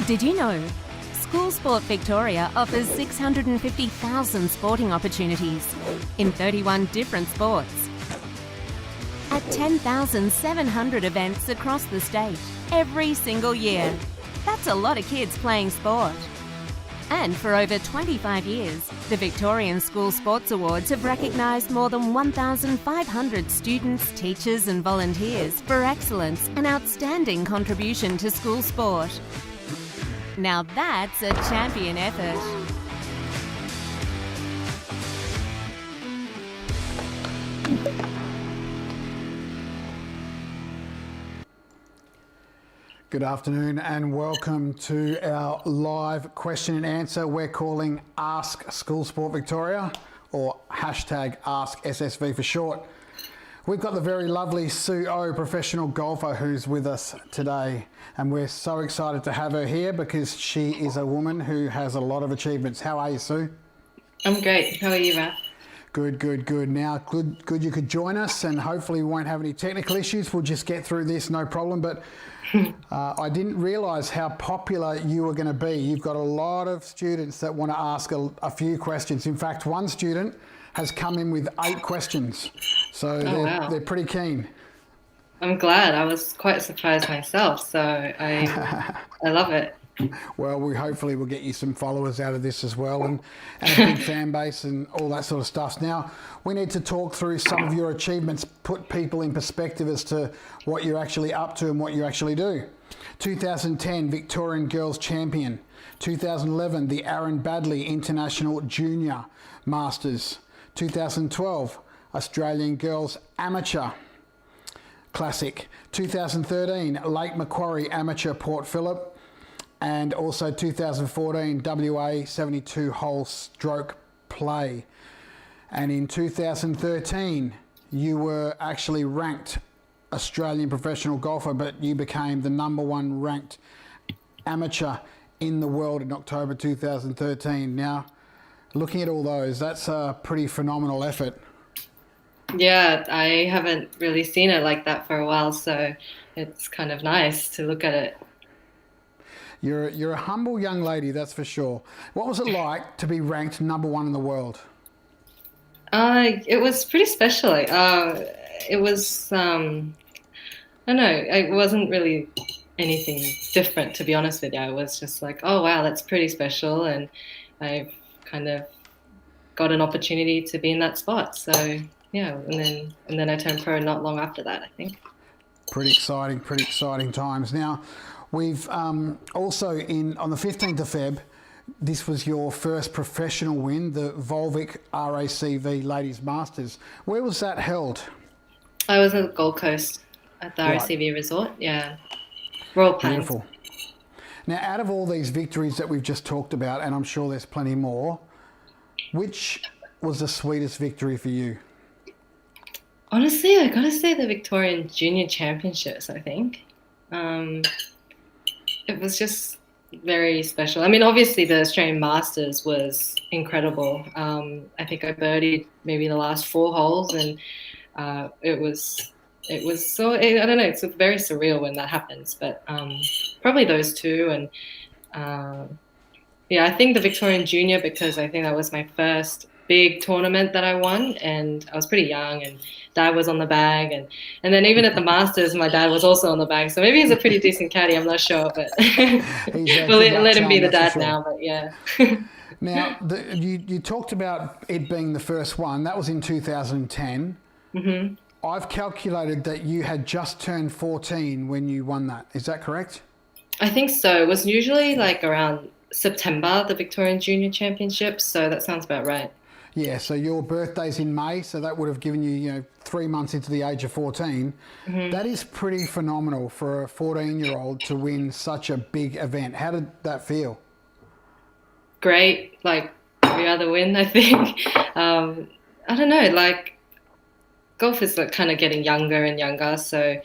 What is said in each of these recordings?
Did you know? School Sport Victoria offers 650,000 sporting opportunities in 31 different sports at 10,700 events across the state every single year. That's a lot of kids playing sport. And for over 25 years, the Victorian School Sports Awards have recognised more than 1,500 students, teachers and volunteers for excellence and outstanding contribution to school sport. Now that's a champion effort. Good afternoon and welcome to our live question and answer we're calling Ask School Sport Victoria, or hashtag Ask SSV for short. We've got the very lovely Sue O, professional golfer, who's with us today, and we're so excited to have her here because she is a woman who has a lot of achievements. How are you, Sue? I'm great. How are you, Raf? Good. Now, good you could join us, and hopefully we won't have any technical issues. We'll just get through this, no problem. But I didn't realise how popular you were going to be. You've got a lot of students that want to ask a few questions. In fact, one student has come in with 8 questions. So they're pretty keen. I'm glad. I was quite surprised myself, so I love it. Well, we hopefully will get you some followers out of this as well, and a big fan base and all that sort of stuff. Now, we need to talk through some of your achievements, put people in perspective as to what you're actually up to and what you actually do. 2010 Victorian Girls Champion. 2011 the Aaron Badley International Junior Masters. 2012 Australian Girls Amateur Classic. 2013 Lake Macquarie Amateur Port Phillip. And also 2014 WA 72 hole stroke play. And in 2013 you were actually ranked Australian professional golfer, but you became the #1 ranked amateur in the world in October 2013. Now, looking at all those, that's a pretty phenomenal effort. Yeah, I haven't really seen it like that for a while, so it's kind of nice to look at it. You're a humble young lady, that's for sure. What was it like to be ranked #1 in the world? It was pretty special. It was, I don't know, it wasn't really anything different, to be honest with you. I was just like, oh, wow, that's pretty special. And I've kind of got an opportunity to be in that spot. So, yeah, and then I turned pro not long after that, I think. Pretty exciting times. Now, we've also on the 15th of Feb, this was your first professional win, the Volvic RACV Ladies Masters. Where was that held? I was at the Gold Coast at the RACV resort, yeah. Royal Pines. Beautiful. Now, out of all these victories that we've just talked about, and I'm sure there's plenty more, which was the sweetest victory for you? Honestly, I gotta say the Victorian Junior Championships, I think. It was just very special. I mean, obviously the Australian Masters was incredible. I think I birdied maybe the last 4 holes, and it was so, I don't know, it's very surreal when that happens, but probably those two. And yeah, I think the Victorian Junior, because I think that was my first big tournament that I won, and I was pretty young, and Dad was on the bag, and then even at the Masters my dad was also on the bag, so maybe he's a pretty decent caddy, I'm not sure, but we'll let him be the dad now, but yeah. Now, you talked about it being the first one. That was in 2010. Mm-hmm. I've calculated that you had just turned 14 when you won that. Is that correct? I think so. It was usually like around September, the Victorian Junior Championships, so that sounds about right. Yeah, so your birthday's in May, so that would have given you, 3 months into the age of 14. Mm-hmm. That is pretty phenomenal for a 14-year-old to win such a big event. How did that feel? Great, like every other win, I think. I don't know, like golf is like kind of getting younger and younger, so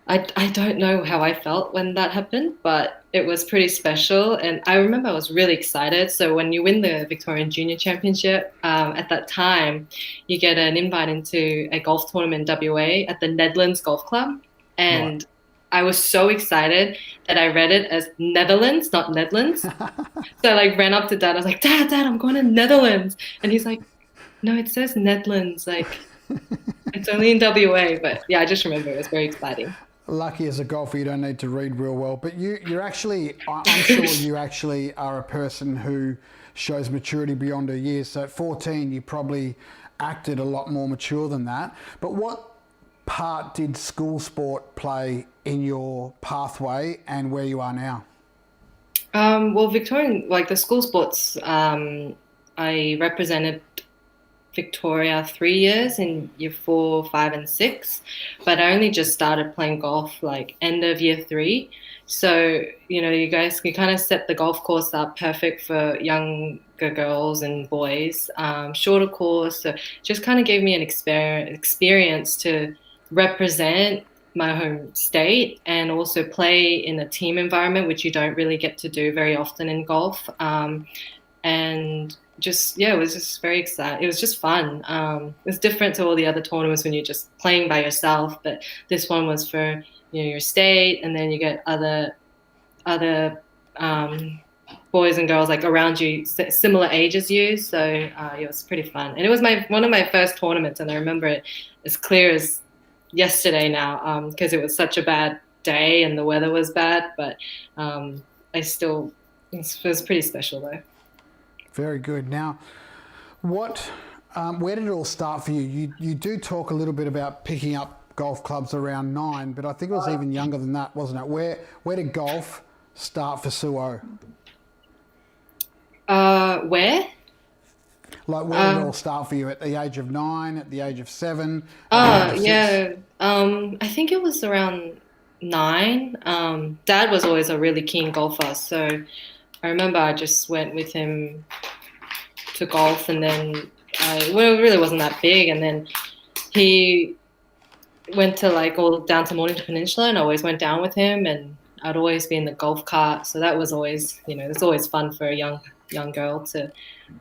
I don't know how I felt when that happened, but it was pretty special. And I remember I was really excited. So when you win the Victorian Junior Championship, at that time, you get an invite into a golf tournament in WA at the Nedlands Golf Club. And I was so excited that I read it as Netherlands, not Netherlands. So I like ran up to Dad. I was like, Dad, I'm going to Netherlands. And he's like, no, it says Netherlands. Like, it's only in WA. But yeah, I just remember it was very exciting. Lucky as a golfer, you don't need to read real well. But you're actually, I'm sure you actually are a person who shows maturity beyond her years. So at 14, you probably acted a lot more mature than that. But what part did school sport play in your pathway and where you are now? Well, Victorian, like the school sports, I represented Victoria 3 years in year 4, 5, and 6, but I only just started playing golf like end of year 3. So, you guys can kind of set the golf course up perfect for younger girls and boys, shorter course. So just kind of gave me an experience to represent my home state and also play in a team environment, which you don't really get to do very often in golf. And just, it was just very exciting. It was just fun. It's different to all the other tournaments when you're just playing by yourself, but this one was for, your state, and then you get other boys and girls like around you, similar age as you. So it was pretty fun. And it was one of my first tournaments, and I remember it as clear as yesterday now, because it was such a bad day and the weather was bad, but it was pretty special though. Very good. Now, where did it all start for you? You do talk a little bit about picking up golf clubs around 9, but I think it was even younger than that, wasn't it? Where did golf start for Sue-O? Where? Like, where did it all start for you? At the age of 9, at the age of 7? Yeah. I think it was around 9. Dad was always a really keen golfer, so I remember I just went with him to golf, and then it really wasn't that big, and then he went to all down to Mornington Peninsula, and I always went down with him, and I'd always be in the golf cart, so that was always, it's always fun for a young girl to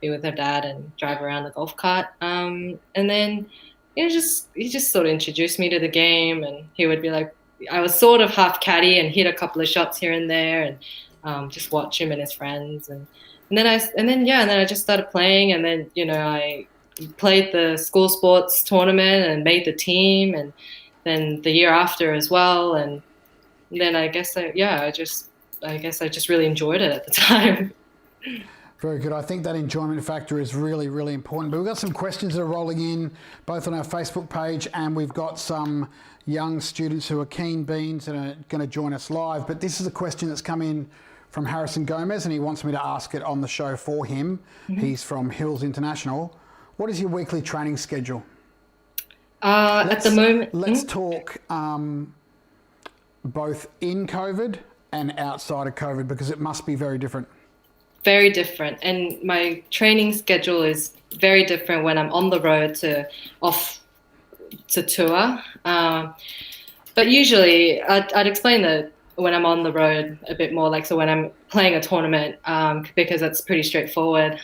be with her dad and drive around the golf cart. And then he just sort of introduced me to the game, and he would be like, I was sort of half caddy and hit a couple of shots here and there, and just watch him and his friends, and then I just started playing, and then I played the school sports tournament and made the team, and then the year after as well, and then I guess I just really enjoyed it at the time. Very good. I think that enjoyment factor is really, really important. But we've got some questions that are rolling in both on our Facebook page, and we've got some young students who are keen beans and are going to join us live. But this is a question that's come in from Harrison Gomez, and he wants me to ask it on the show for him. Mm-hmm. He's from Hills International. What is your weekly training schedule? At the moment... Let's talk both in COVID and outside of COVID, because it must be very different. Very different. And my training schedule is very different when I'm on the road off to tour. But usually I'd explain that when I'm on the road a bit more, so when I'm playing a tournament, because it's pretty straightforward.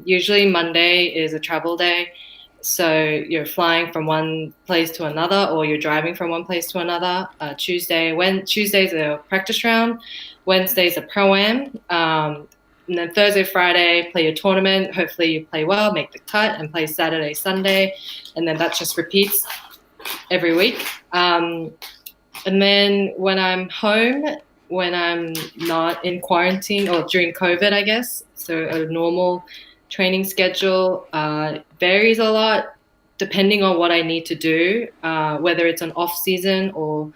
Usually Monday is a travel day. So you're flying from one place to another, or you're driving from one place to another. Tuesday's a practice round. Wednesday's a pro-am. And then Thursday, Friday, play your tournament. Hopefully you play well, make the cut, and play Saturday, Sunday. And then that just repeats every week. And then when I'm home, when I'm not in quarantine, or during COVID, I guess, so a normal training schedule varies a lot depending on what I need to do, whether it's an off season or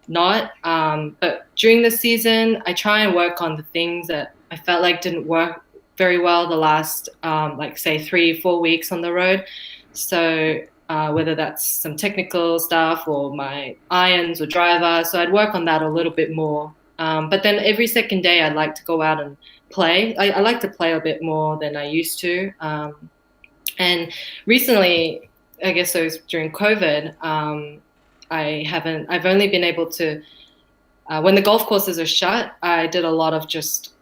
not. But during the season, I try and work on the things that I felt like didn't work very well the last, say 3-4 weeks on the road. So whether that's some technical stuff or my irons or driver. So I'd work on that a little bit more. But then every second day I'd like to go out and play. I like to play a bit more than I used to. And recently, I guess it was during COVID, I've only been able to, when the golf courses are shut, I did a lot of just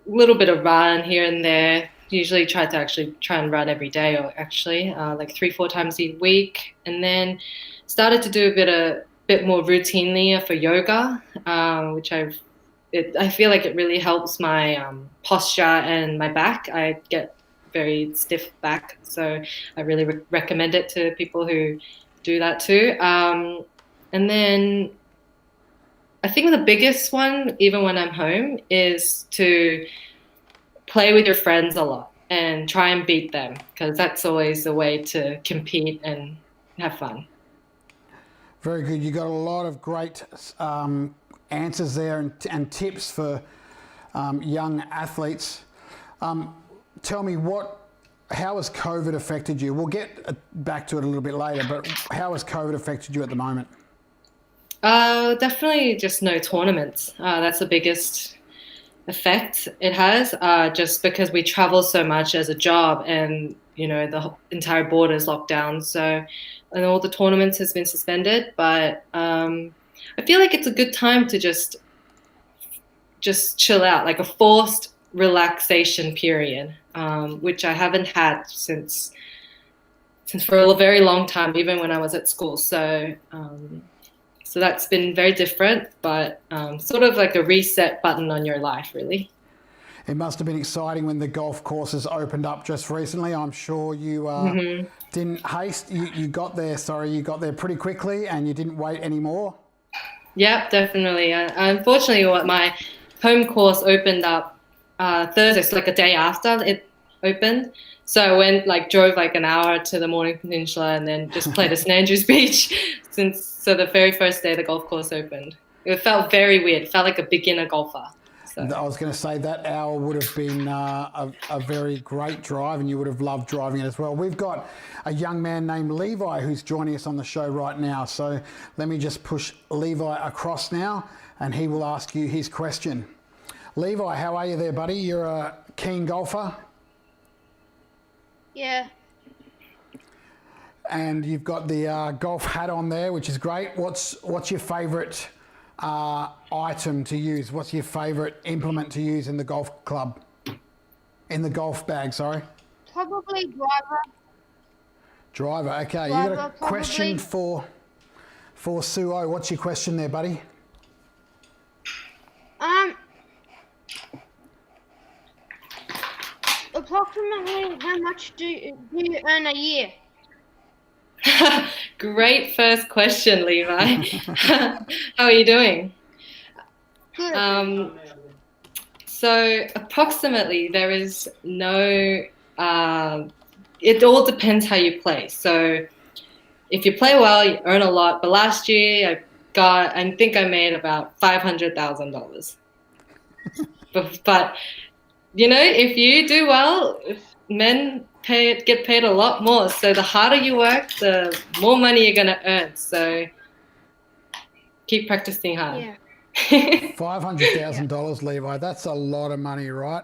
little bit of run here and there. Usually try and run every day, or actually like 3-4 times a week. And then started to do a bit of bit more routinely for yoga, which I feel like it really helps my posture and my back. I get very stiff back, so I really recommend it to people who do that too. And then I think the biggest one, even when I'm home, is to play with your friends a lot and try and beat them, because that's always a way to compete and have fun. Very good. You got a lot of great answers there and tips for young athletes. Tell me, how has COVID affected you? We'll get back to it a little bit later, but how has COVID affected you at the moment? Definitely just no tournaments. That's the biggest effect it has, just because we travel so much as a job, and the entire border is locked down, and all the tournaments has been suspended. But I feel like it's a good time to just chill out, like a forced relaxation period, which I haven't had since for a very long time, even when I was at school. So that's been very different, but sort of like a reset button on your life, really. It must have been exciting when the golf courses opened up just recently. I'm sure you didn't haste. You got there pretty quickly, and you didn't wait anymore. Yeah, definitely. Unfortunately, my home course opened up Thursday, so like a day after it opened. So I went, drove an hour to the Morning Peninsula and then just played at St Andrews Beach so the very first day the golf course opened. It felt very weird. It felt like a beginner golfer. So. I was going to say that hour would have been a very great drive, and you would have loved driving it as well. We've got a young man named Levi who's joining us on the show right now. So let me just push Levi across now, and he will ask you his question. Levi, how are you there, buddy? You're a keen golfer? Yeah. And you've got the golf hat on there, which is great. What's your favourite item to use? What's your favourite implement to use in the golf club? In the golf bag, sorry. Probably driver. Driver, okay. Driver, You got a question for Suo. What's your question there, buddy? Approximately how much do you earn a year? Great first question, Levi. How are you doing? Good. So approximately, there is no, it all depends how you play. So if you play well, you earn a lot. But last year I think I made about $500,000. But if you do well, men get paid a lot more. So the harder you work, the more money you're going to earn. So keep practicing hard. Yeah. $500,000, Levi. That's a lot of money, right?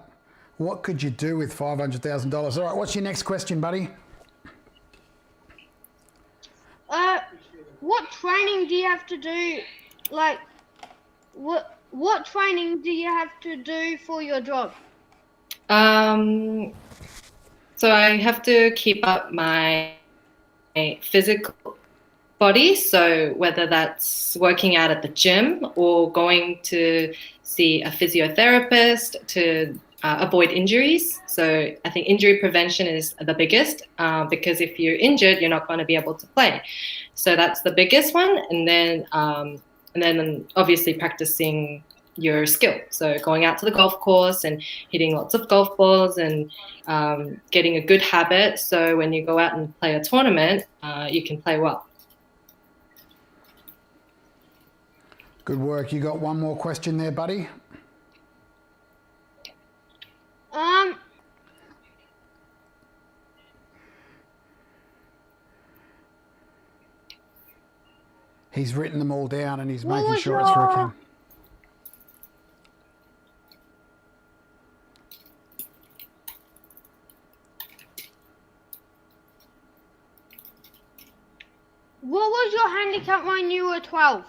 What could you do with $500,000? All right, what's your next question, buddy? What training do you have to do? What training do you have to do for your job? So I have to keep up my physical body. So whether that's working out at the gym or going to see a physiotherapist to avoid injuries. So I think injury prevention is the biggest, because if you're injured, you're not going to be able to play. So that's the biggest one. And then obviously practicing your skill. So going out to the golf course and hitting lots of golf balls and getting a good habit. So when you go out and play a tournament, you can play well. Good work. You got one more question there, buddy? He's written them all down and he's making sure it's working. What was your handicap when you were 12?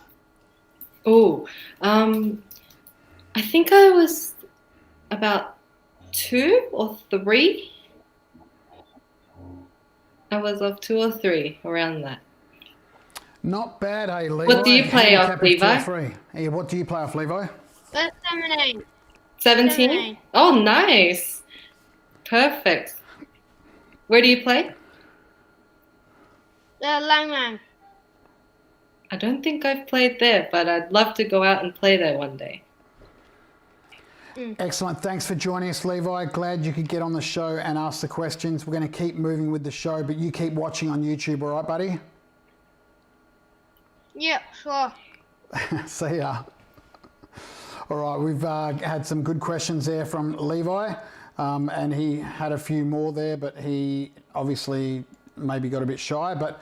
Oh, I think I was about 2 or 3. I was of 2 or 3, around that. Not bad, hey, Levi. What do you play off, Handicap of Levi? 2 or 3. Yeah, what do you play off, Levi? 17. 17? Oh, nice. Perfect. Where do you play? Langman. I don't think I've played there, but I'd love to go out and play there one day. Excellent. Thanks for joining us, Levi. Glad you could get on the show and ask the questions. We're going to keep moving with the show, but you keep watching on YouTube, all right, buddy? Yep, sure. See ya. All right, we've had some good questions there from Levi, and he had a few more there, but he obviously maybe got a bit shy. But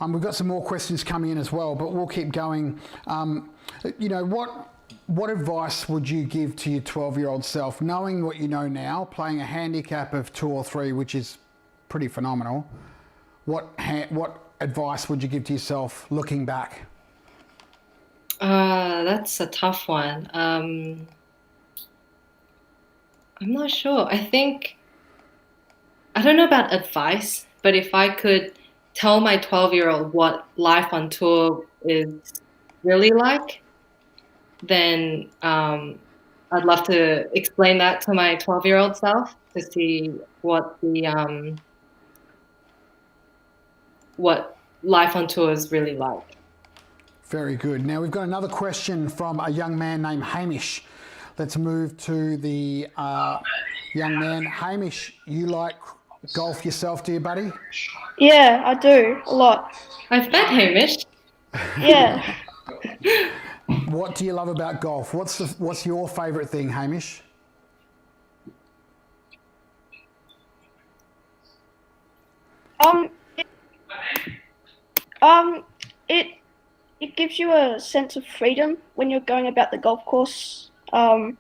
we've got some more questions coming in as well, but we'll keep going. You know, what advice would you give to your 12-year-old self, knowing what you know now, playing a handicap of 2 or 3, which is pretty phenomenal? What advice would you give to yourself looking back? That's a tough one. I'm not sure. I don't know about advice, but if I could tell my 12-year-old what life on tour is really like, then I'd love to explain that to my 12-year-old self to see what life on tour is really like. Very good. Now we've got another question from a young man named Hamish. Let's move to the young man. Hamish, you like golf yourself, do you, buddy? Yeah, I do a lot. I've met Hamish. Yeah. What do you love about golf? What's your favourite thing, Hamish? It gives you a sense of freedom when you're going about the golf course. You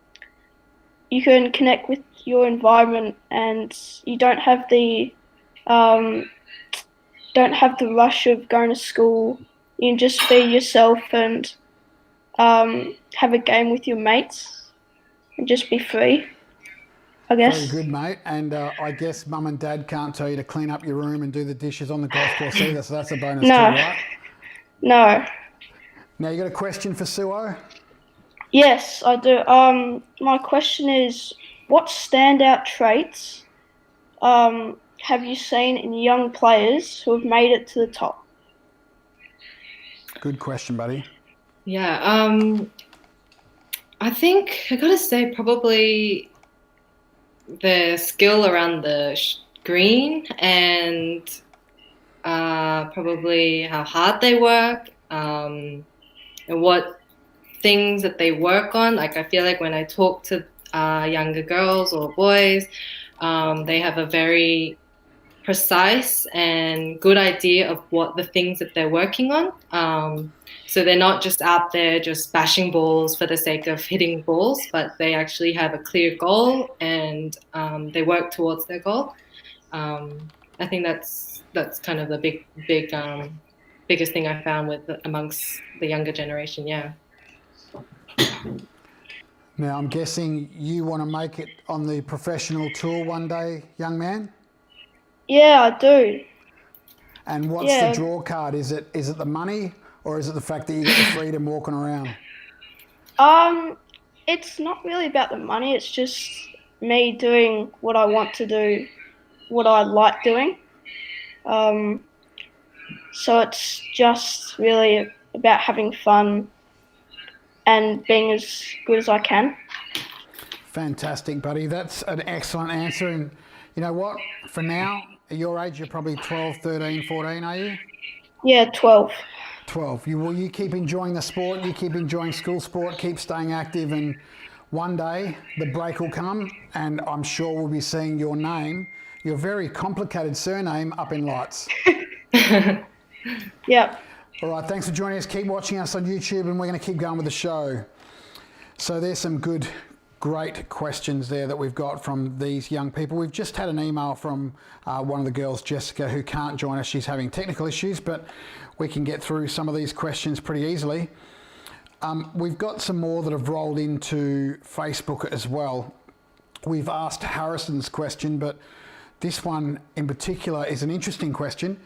can connect with your environment, and you don't have the rush of going to school. You can just be yourself and have a game with your mates and just be free, I guess. Very good, mate. And I guess mum and dad can't tell you to clean up your room and do the dishes on the golf course either, so that's a bonus too, right? No. Now, you got a question for Suo? Yes, I do. My question is, what standout traits have you seen in young players who have made it to the top? Good question, buddy. Yeah, I think I gotta say probably the skill around the green and probably how hard they work and what things that they work on. Like I feel like when I talk to younger girls or boys, they have a very precise and good idea of what the things that they're working on. So they're not just out there just bashing balls for the sake of hitting balls, but they actually have a clear goal and they work towards their goal. I think that's kind of the biggest thing I found amongst the younger generation. Yeah. Now, I'm guessing you want to make it on the professional tour one day, young man? Yeah, I do. And what's the draw card? Is it the money, or is it the fact that you get the freedom walking around? It's not really about the money. It's just me doing what I want to do, what I like doing. So it's just really about having fun and being as good as I can. Fantastic, buddy. That's an excellent answer. And you know what? For now, at your age, you're probably 12, 13, 14, are you? Yeah, 12. 12. You keep enjoying the sport, you keep enjoying school sport, keep staying active, and one day the break will come and I'm sure we'll be seeing your name, your very complicated surname, up in lights. Yep. All right, thanks for joining us. Keep watching us on YouTube and we're going to keep going with the show. So there's some great questions there that we've got from these young people. We've just had an email from one of the girls, Jessica, who can't join us. She's having technical issues, but we can get through some of these questions pretty easily. We've got some more that have rolled into Facebook as well. We've asked Harrison's question, but this one in particular is an interesting question.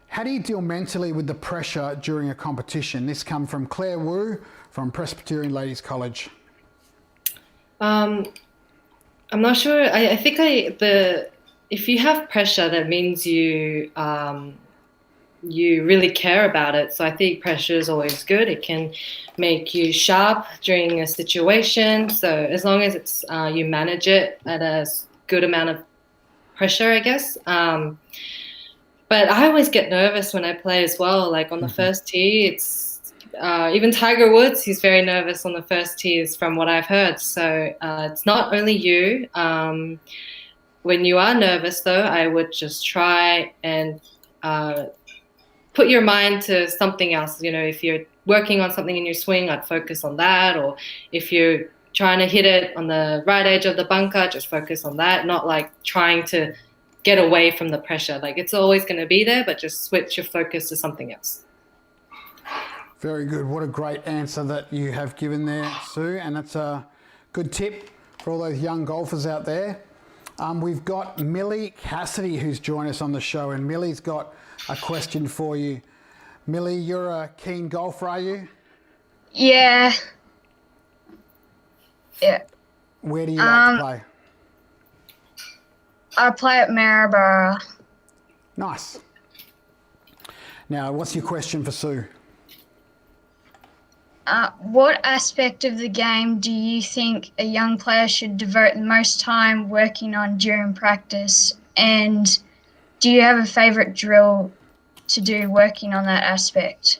How do you deal mentally with the pressure during a competition? This comes from Claire Wu from Presbyterian Ladies College. I'm not sure. I think if you have pressure, that means you really care about it. So I think pressure is always good. It can make you sharp during a situation. So as long as it's you manage it at a good amount of pressure, I guess. But I always get nervous when I play as well. Like on the first tee, it's even Tiger Woods, he's very nervous on the first tees from what I've heard. So it's not only you. When you are nervous, though, I would just try and put your mind to something else. You know, if you're working on something in your swing, I'd focus on that. Or if you're trying to hit it on the right edge of the bunker, just focus on that. Not like trying to get away from the pressure. Like it's always going to be there, but just switch your focus to something else. Very good. What a great answer that you have given there, Sue. And it's a good tip for all those young golfers out there. We've got Millie Cassidy who's joined us on the show, and Millie's got a question for you. Millie, you're a keen golfer, are you? Yeah. Yeah. Where do you like to play? I play at Maryborough. Nice. Now, what's your question for Sue? What aspect of the game do you think a young player should devote the most time working on during practice? And do you have a favourite drill to do working on that aspect?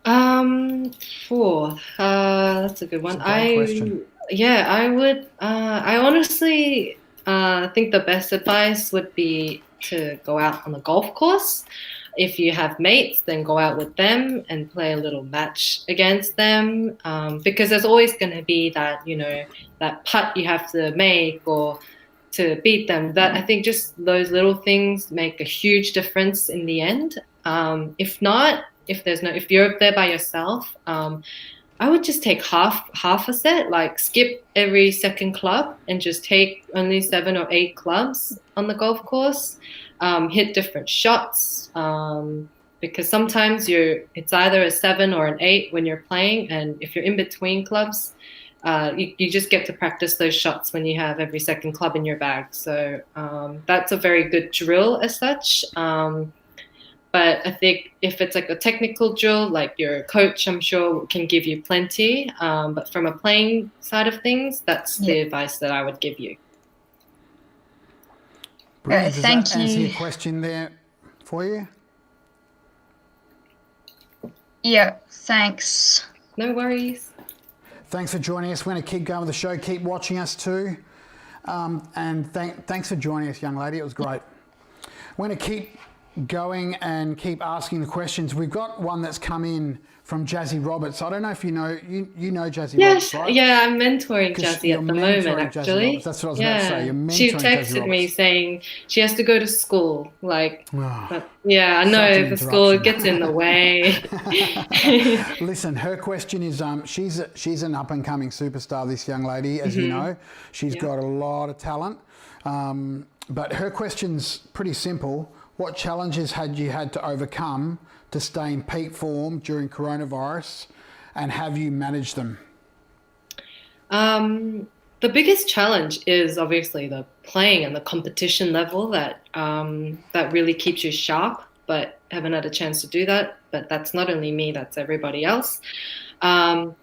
That's a good one. That's a great question. I would. I honestly think the best advice would be to go out on the golf course. If you have mates, then go out with them and play a little match against them, because there's always going to be that, that putt you have to make or to beat them. That I think just those little things make a huge difference in the end. If not, if you're there by yourself, I would just take half a set, like skip every second club and just take only 7 or 8 clubs on the golf course. Hit different shots, because sometimes it's either a 7 or an 8 when you're playing, and if you're in between clubs, you just get to practice those shots when you have every second club in your bag. So that's a very good drill as such. But I think if it's like a technical drill, like your coach, I'm sure can give you plenty. But from a playing side of things, that's the advice that I would give you. Brilliant. Does thank that you. answer your question there for you? Yeah, thanks. No worries. Thanks for joining us. We're going to keep going with the show. Keep watching us too. And thanks for joining us, young lady. It was great. We're going to keep going and keep asking the questions. We've got one that's come in from Jazzy Roberts. I don't know if you know Jazzy Roberts, right? Yeah, I'm mentoring Jazzy at the moment, actually. That's what I was about to say. You're mentoring she Jazzy texted Roberts. me saying she has to go to school. But I Such know an the school interruption. gets in the way. Listen, her question is, she's an up-and-coming superstar, this young lady, as you know. She's got a lot of talent. But her question's pretty simple. What challenges had you had to overcome to stay in peak form during coronavirus, and have you managed them? The biggest challenge is obviously the playing and the competition level that really keeps you sharp, but haven't had a chance to do that. But that's not only me, that's everybody else. To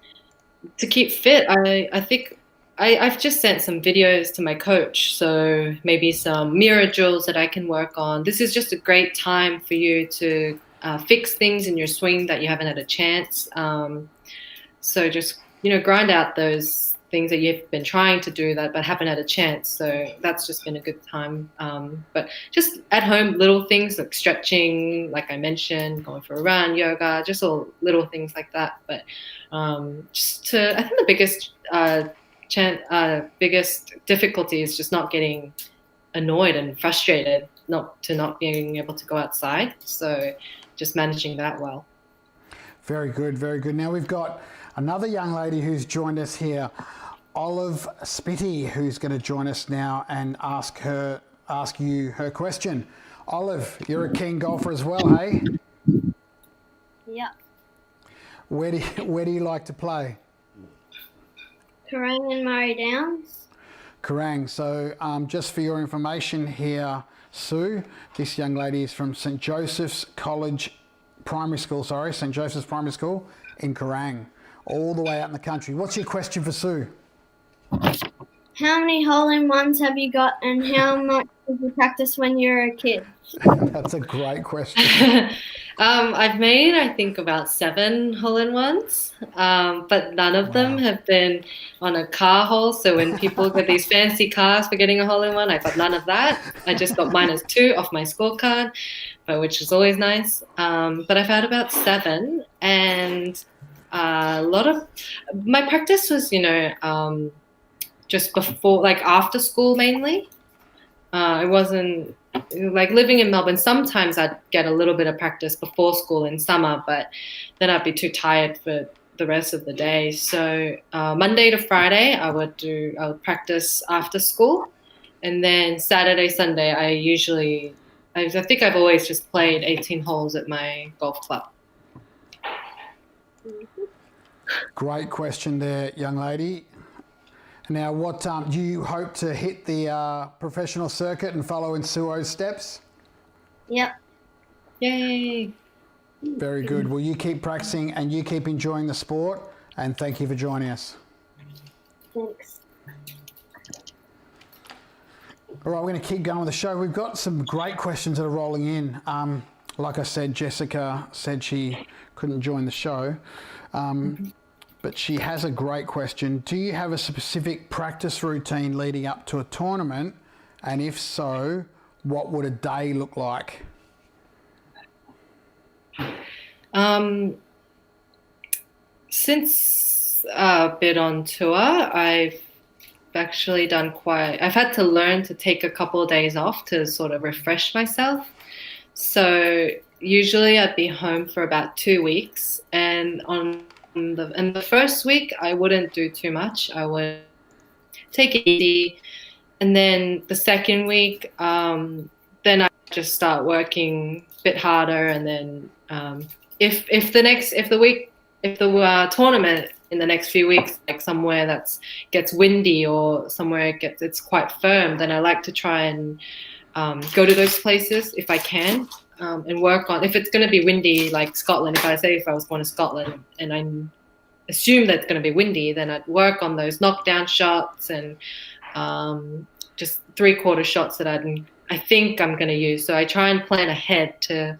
keep fit, I think I've just sent some videos to my coach, so maybe some mirror drills that I can work on. This is just a great time for you to fix things in your swing that you haven't had a chance. So just, grind out those things that you've been trying to do but haven't had a chance. So that's just been a good time. But just at home, little things like stretching, like I mentioned, going for a run, yoga, just all little things like that. But I think the biggest difficulty is just not getting annoyed and frustrated, not being able to go outside. So just managing that well. Very good, very good. Now we've got another young lady who's joined us here, Olive Spitty, who's going to join us now and ask you her question. Olive, you're a keen golfer as well, hey? Yep. Where do you like to play? Kerang and Murray Downs. Kerang. So just for your information here, Sue, this young lady is from St. Joseph's Primary School in Kerang, all the way out in the country. What's your question for Sue? How many hole-in-ones have you got, and how much did you practice when you were a kid? That's a great question. I've made, I think, about 7 hole-in-ones, but none of them have been on a car hole. So when people get these fancy cars for getting a hole-in-one, I got none of that. I just got -2 off my scorecard, which is always nice. But I've had about 7, and a lot of my practice was, just before, like after school mainly. It wasn't like living in Melbourne. Sometimes I'd get a little bit of practice before school in summer, but then I'd be too tired for the rest of the day. So Monday to Friday, I would practice after school, and then Saturday, Sunday, I think I've always just played 18 holes at my golf club. Great question there, young lady. Now, what do you hope to hit the professional circuit and follow in Suo's steps? Yep. Yay! Very good. Well, you keep practicing and you keep enjoying the sport, and thank you for joining us. Thanks. All right, we're going to keep going with the show. We've got some great questions that are rolling in. Like I said, Jessica said she couldn't join the show. But she has a great question. Do you have a specific practice routine leading up to a tournament? And if so, what would a day look like? Since I've been on tour, I've actually I've had to learn to take a couple of days off to sort of refresh myself. So usually I'd be home for about 2 weeks, and in the first week, I wouldn't do too much. I would take it easy. And then the second week, then I just start working a bit harder. And then if the tournament in the next few weeks, like somewhere gets windy or somewhere it's quite firm, then I like to try and go to those places if I can. And work on, if it's going to be windy, like Scotland, if I was going to Scotland and I assume that it's going to be windy, then I'd work on those knockdown shots and just 3/4 shots that I think I'm going to use. So I try and plan ahead to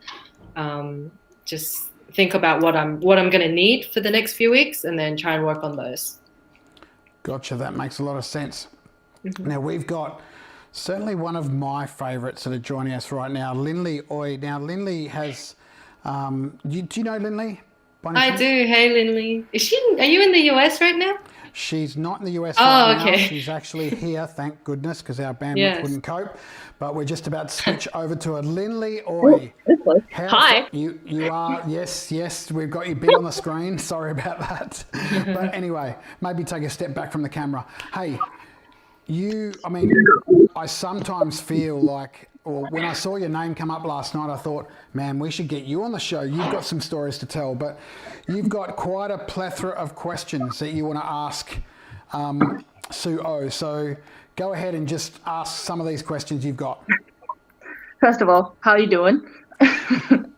just think about what I'm going to need for the next few weeks, and then try and work on those. Gotcha. That makes a lot of sense. Mm-hmm. Now we've got certainly one of my favourites that are joining us right now, Linley Oy. Now, Linley has... do you know Linley? I do. Hey, Linley. Are you in the US right now? She's not in the US right now. Okay. She's actually here, thank goodness, because our bandwidth wouldn't cope. But we're just about to switch over to her. Linley Oy. Hi. You are, yes, we've got you big on the screen. Sorry about that. But anyway, maybe take a step back from the camera. Hey, I sometimes feel like, or when I saw your name come up last night, I thought, man, we should get you on the show. You've got some stories to tell, but you've got quite a plethora of questions that you want to ask Sue O. So go ahead and just ask some of these questions you've got. First of all, how are you doing?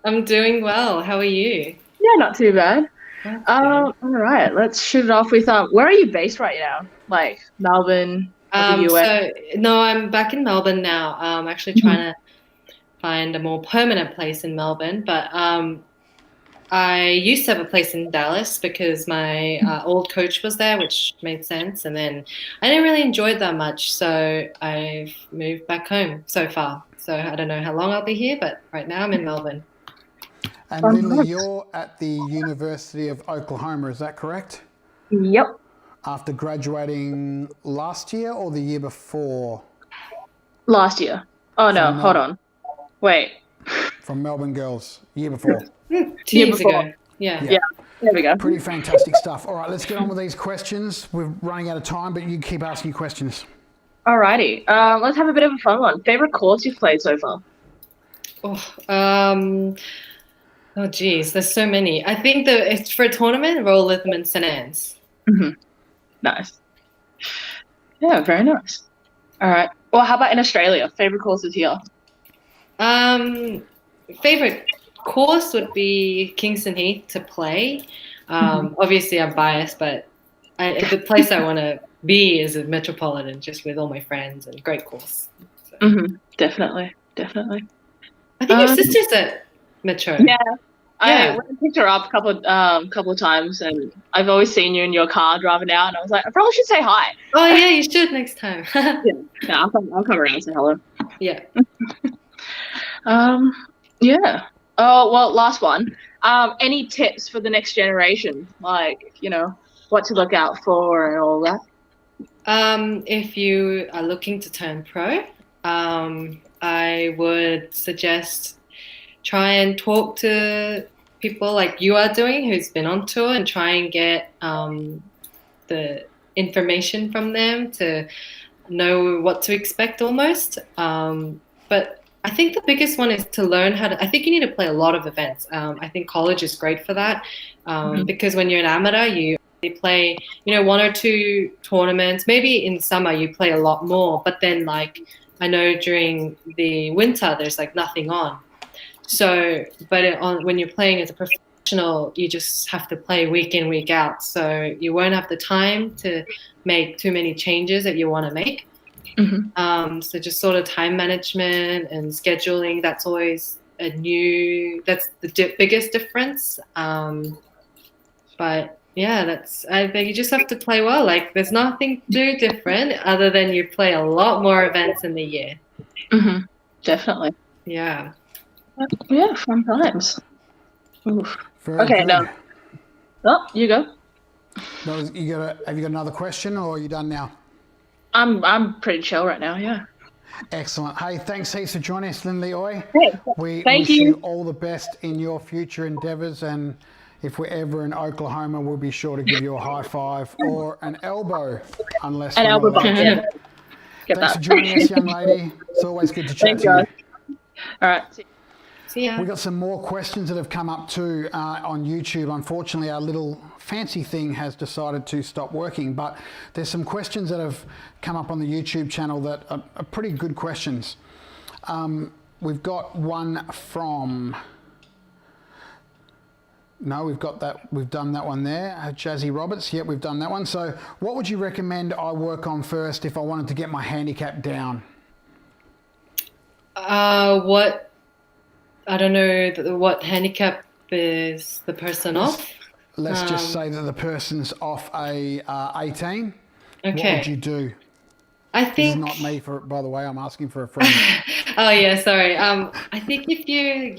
I'm doing well. How are you? Yeah, not too bad. All right, let's shoot it off with where are you based right now? Like Melbourne? So no, I'm back in Melbourne now. I'm actually trying to find a more permanent place in Melbourne, but I used to have a place in Dallas because my old coach was there, which made sense, and then I didn't really enjoy it that much, so I've moved back home so far. So I don't know how long I'll be here, but right now I'm in Melbourne. And Linley, you're at the University of Oklahoma, is that correct? Yep. After graduating last year or the year before? Last year. Oh, no, hold on. Wait. From Melbourne Girls, year before. 2 years ago. Yeah. There we go. Pretty fantastic stuff. All right, let's get on with these questions. We're running out of time, but you keep asking questions. Alrighty. Let's have a bit of a fun one. Favorite course you've played so far? Oh geez, there's so many. I think that it's for a tournament, roll rhythm and St. Anne's. Nice. Yeah, very nice. All right. Well, how about in Australia? Favorite courses here? Favorite course would be Kingston Heath to play. Obviously, I'm biased, but the place I want to be is a Metropolitan, just with all my friends, and great course. So. Definitely. I think your sister's at Metro. Yeah. I picked her up a couple of times, and I've always seen you in your car driving out, and I was like, I probably should say hi. Oh yeah, you should next time. Yeah, I'll come around and say hello. Yeah. Yeah. Oh well, last one. Any tips for the next generation? Like, what to look out for and all that. If you are looking to turn pro, I would suggest try and talk to people like you are doing who's been on tour, and try and get the information from them to know what to expect almost. But I think the biggest one is to learn how to, I think you need to play a lot of events. I think college is great for that because when you're an amateur, you play, 1 or 2 tournaments. Maybe in summer you play a lot more, but then like I know during the winter there's like nothing on. So, but when you're playing as a professional, you just have to play week in, week out. So you won't have the time to make too many changes that you want to make. So just sort of time management and scheduling, that's always that's the biggest difference. But yeah, I think you just have to play well. Like there's nothing too different other than you play a lot more events in the year. Definitely. Yeah. Yeah, fun times. Oof. Okay, good. no. Oh, you go. Have you got another question, or are you done now? I'm pretty chill right now, yeah. Excellent. Hey, thanks heaps for joining us, Lindley Oi. Hey, we thank wish you. you all the best in your future endeavours, and if we're ever in Oklahoma, we'll be sure to give you a high five or an elbow, unless An we're elbow not bump, allowed yeah. to. Get Thanks that. for joining us, young lady. It's always good to chat Thanks, to you. guys. All right. See ya. We've got some more questions that have come up too on YouTube. Unfortunately, our little fancy thing has decided to stop working, but there's some questions that have come up on the YouTube channel that are pretty good questions. We've got one from... No, we've done that one there. Jazzy Roberts, yep, we've done that one. So what would you recommend I work on first if I wanted to get my handicap down? I don't know what handicap is the person off. Let's just say that the person's off a 18. Okay. What would you do? I think. This is not me, by the way. I'm asking for a friend. Oh yeah, sorry. I think if you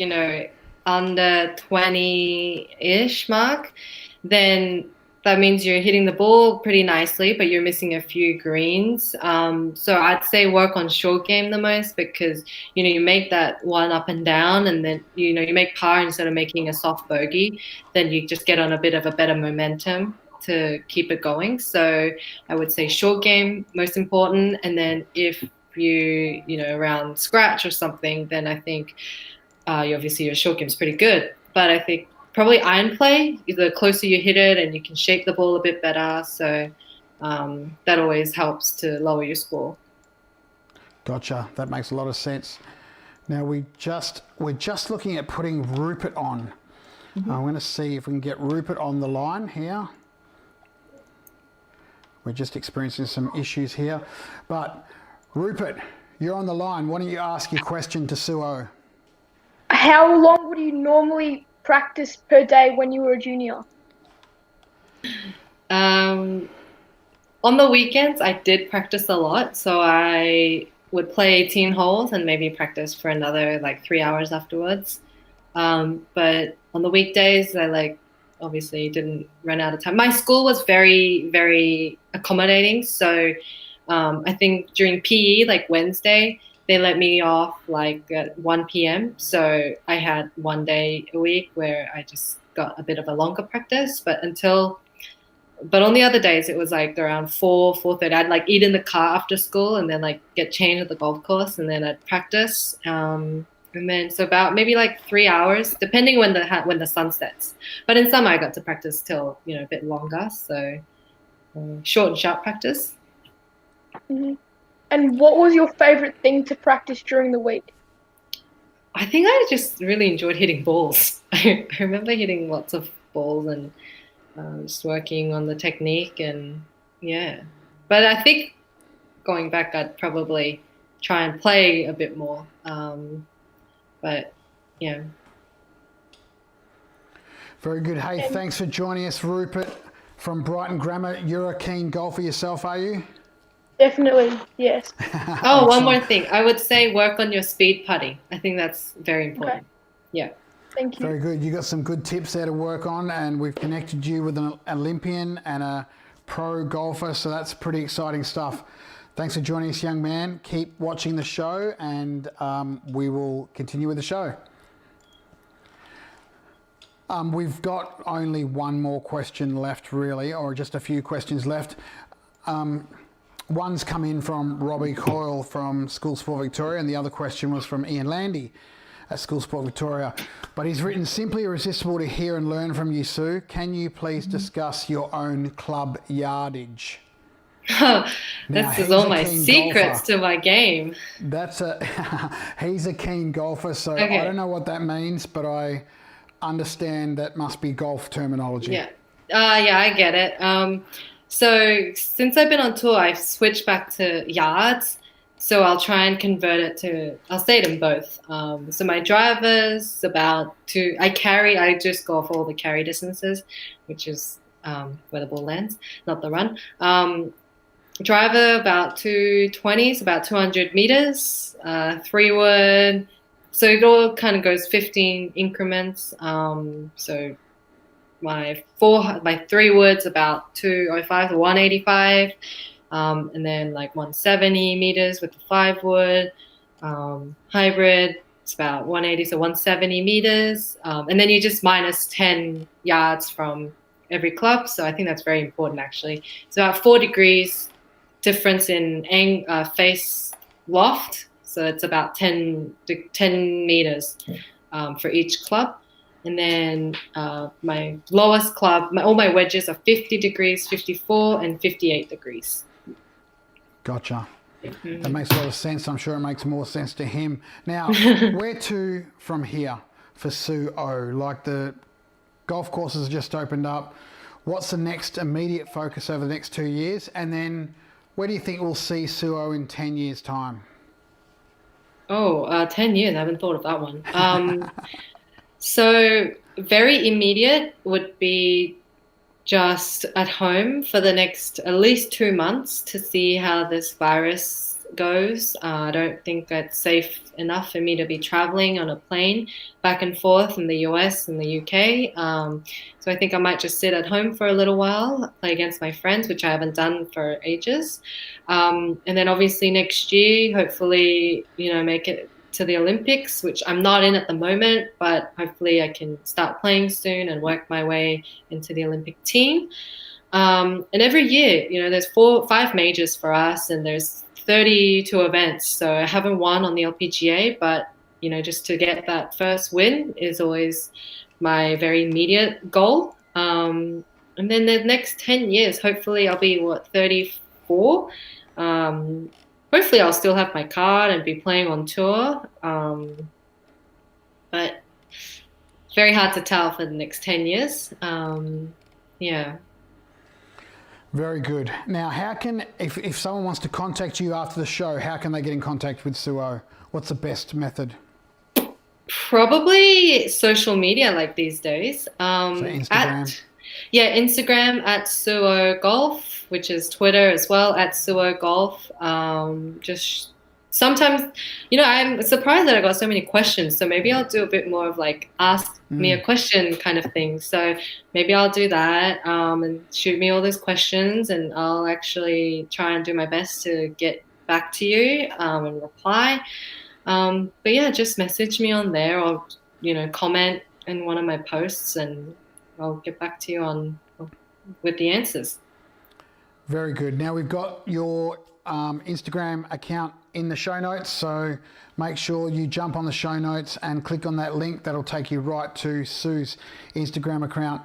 under 20-ish mark, then that means you're hitting the ball pretty nicely, but you're missing a few greens. So I'd say work on short game the most, because you make that one up and down, and then you make par instead of making a soft bogey. Then you just get on a bit of a better momentum to keep it going. So I would say short game most important, and then if you around scratch or something, then I think obviously your short game's pretty good. But I think probably iron play, the closer you hit it, and you can shape the ball a bit better. So that always helps to lower your score. Gotcha. That makes a lot of sense. Now we're just looking at putting Rupert on. I'm going to see if we can get Rupert on the line here. We're just experiencing some issues here. But Rupert, you're on the line. Why don't you ask your question to Suo? How long would you normally practice per day when you were a junior? On the weekends, I did practice a lot. So I would play 18 holes and maybe practice for another 3 hours afterwards. But on the weekdays, I obviously didn't run out of time. My school was very, very accommodating. So I think during PE, Wednesday, they let me off at 1 p.m. So I had one day a week where I just got a bit of a longer practice. But on the other days, it was around 4:30. I'd eat in the car after school and then get changed at the golf course, and then I'd practice. And And then so about maybe like 3 hours, depending when the sun sets. But in summer I got to practice till a bit longer, so short and sharp practice. Mm-hmm. And what was your favourite thing to practice during the week? I think I just really enjoyed hitting balls. I remember hitting lots of balls and just working on the technique and yeah. But I think going back, I'd probably try and play a bit more. But yeah. Very good. Hey, thanks for joining us, Rupert from Brighton Grammar. You're a keen golfer yourself, are you? Definitely, yes. Oh, one more thing. I would say work on your speed putting. I think that's very important. Okay. Yeah. Thank you. Very good. You got some good tips there to work on, and we've connected you with an Olympian and a pro golfer, so that's pretty exciting stuff. Thanks for joining us, young man. Keep watching the show, and we will continue with the show. We've got only one more question left, really, or just a few questions left. One's come in from Robbie Coyle from School Sport Victoria, and the other question was from Ian Landy at School Sport Victoria. But he's written, simply irresistible to hear and learn from you, Sue. Can you please discuss your own club yardage? This is all my secrets to my game. He's a keen golfer, so okay. I don't know what that means, but I understand that must be golf terminology. Yeah, I get it. So since I've been on tour, I've switched back to yards. So I'll try and convert it to, I'll say it in both. So my driver's about I just go off all the carry distances, which is where the ball lands, not the run. Driver about 220, so about 200 meters, 3-wood. So it all kind of goes 15 increments. So my 3-wood's about 205 to 185, and then like 170 meters with the 5-wood. Hybrid, it's about 180 to 170 meters, and then you just minus 10 yards from every club. So I think that's very important actually. It's about 4 degrees difference in face loft, so it's about 10 meters for each club. And then my lowest club, all my wedges are 50 degrees, 54, and 58 degrees. Gotcha. Mm-hmm. That makes a lot of sense. I'm sure it makes more sense to him. Now, where to from here for Sue O? Like the golf courses just opened up. What's the next immediate focus over the next 2 years? And then where do you think we'll see Sue O in 10 years' time? 10 years. I haven't thought of that one. So very immediate would be just at home for the next at least 2 months to see how this virus goes. I don't think it's safe enough for me to be traveling on a plane back and forth in the US and the UK. So I think I might just sit at home for a little while, play against my friends, which I haven't done for ages. And then obviously next year, hopefully, make it to the Olympics, which I'm not in at the moment, but hopefully I can start playing soon and work my way into the Olympic team. And every year, there's 5 majors for us, and there's 32 events. So I haven't won on the LPGA, but just to get that first win is always my very immediate goal. And then the next 10 years, hopefully I'll be 34. Hopefully I'll still have my card and be playing on tour. But very hard to tell for the next 10 years. Yeah. Very good. Now, how can, if someone wants to contact you after the show, how can they get in contact with Sue O? What's the best method? Probably social media like these days. So Instagram? Instagram at Sue O Golf, which is Twitter as well, at Sue O Golf. Just sometimes, I'm surprised that I got so many questions. So maybe I'll do a bit more of like ask me a question kind of thing. So maybe I'll do that and shoot me all those questions, and I'll actually try and do my best to get back to you and reply. But yeah, just message me on there or, comment in one of my posts, and I'll get back to you with the answers. Very good. Now we've got your Instagram account in the show notes, so make sure you jump on the show notes and click on that link. That'll take you right to Sue's Instagram account.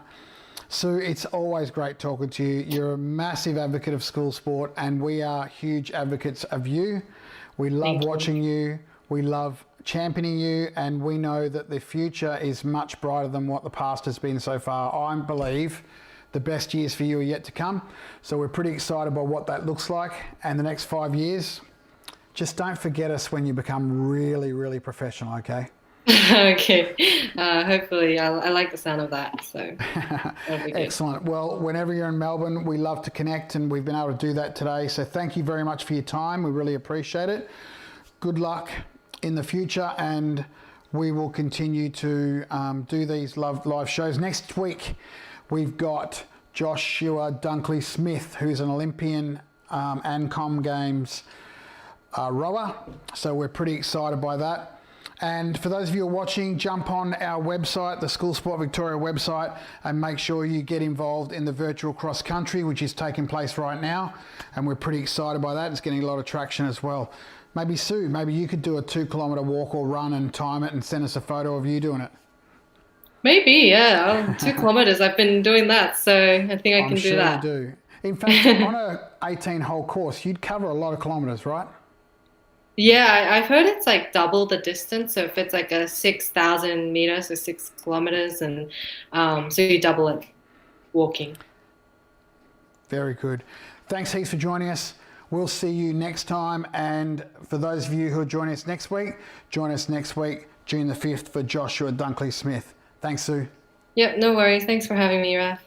Sue, it's always great talking to you. You're a massive advocate of school sport, and we are huge advocates of you. We love watching you. We love championing you, and we know that the future is much brighter than what the past has been so far. I believe the best years for you are yet to come. So we're pretty excited by what that looks like. And the next 5 years, just don't forget us when you become really, really professional, okay? Okay. Hopefully, I like the sound of that. So that'll be good. Excellent. Well, whenever you're in Melbourne, we love to connect, and we've been able to do that today. So thank you very much for your time. We really appreciate it. Good luck in the future, and we will continue to do these live shows. Next week, we've got Joshua Dunkley-Smith, who's an Olympian ANCOM Games rower. So we're pretty excited by that. And for those of you who are watching, jump on our website, the School Sport Victoria website, and make sure you get involved in the virtual cross country, which is taking place right now. And we're pretty excited by that. It's getting a lot of traction as well. Maybe Sue, maybe you could do a 2 kilometre walk or run and time it and send us a photo of you doing it. Maybe, yeah. 2 kilometers. I've been doing that, so I think I can do that. I'm sure you do. In fact, on a 18-hole course, you'd cover a lot of kilometers, right? Yeah, I've heard it's like double the distance. So if it's like a 6,000 meters or 6 kilometers, and so you double it walking. Very good. Thanks heaps for joining us. We'll see you next time. And for those of you who are joining us next week, join us next week, June the 5th, for Joshua Dunkley-Smith. Thanks, Sue. Yep, no worries. Thanks for having me, Raf.